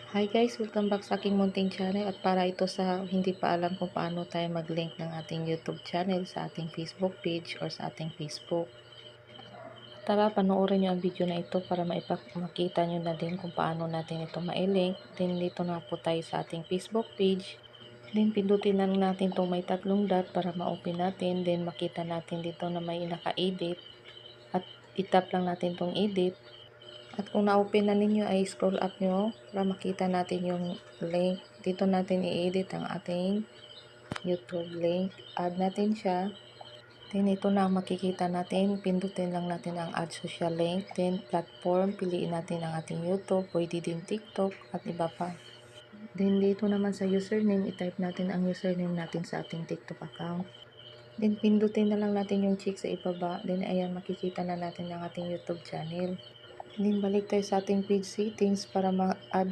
Hi guys, welcome back sa aking munting channel at para ito sa hindi pa alam kung paano tayo mag-link ng ating YouTube channel sa ating Facebook page or sa ating Facebook. Tara, panoorin nyo ang video na ito para makita nyo na din kung paano natin ito ma-link. Then dito na po tayo sa ating Facebook page. Then pindutin lang natin itong may tatlong dot para ma-open natin. Then makita natin dito na may naka-edit. At itap lang natin itong edit. At kung na-open na ninyo ay scroll up nyo para makita natin yung link. Dito natin i-edit ang ating YouTube link. Add natin siya. Then ito na ang makikita natin. Pindutin lang natin ang add social link. Then platform. Piliin natin ang ating YouTube. Pwede din TikTok at iba pa. Then dito naman sa username, i-type natin ang username natin sa ating TikTok account. Then pindutin na lang natin yung check sa ibaba. Then ayan, makikita na natin ang ating YouTube channel. Then balik tayo sa ating page settings para ma-add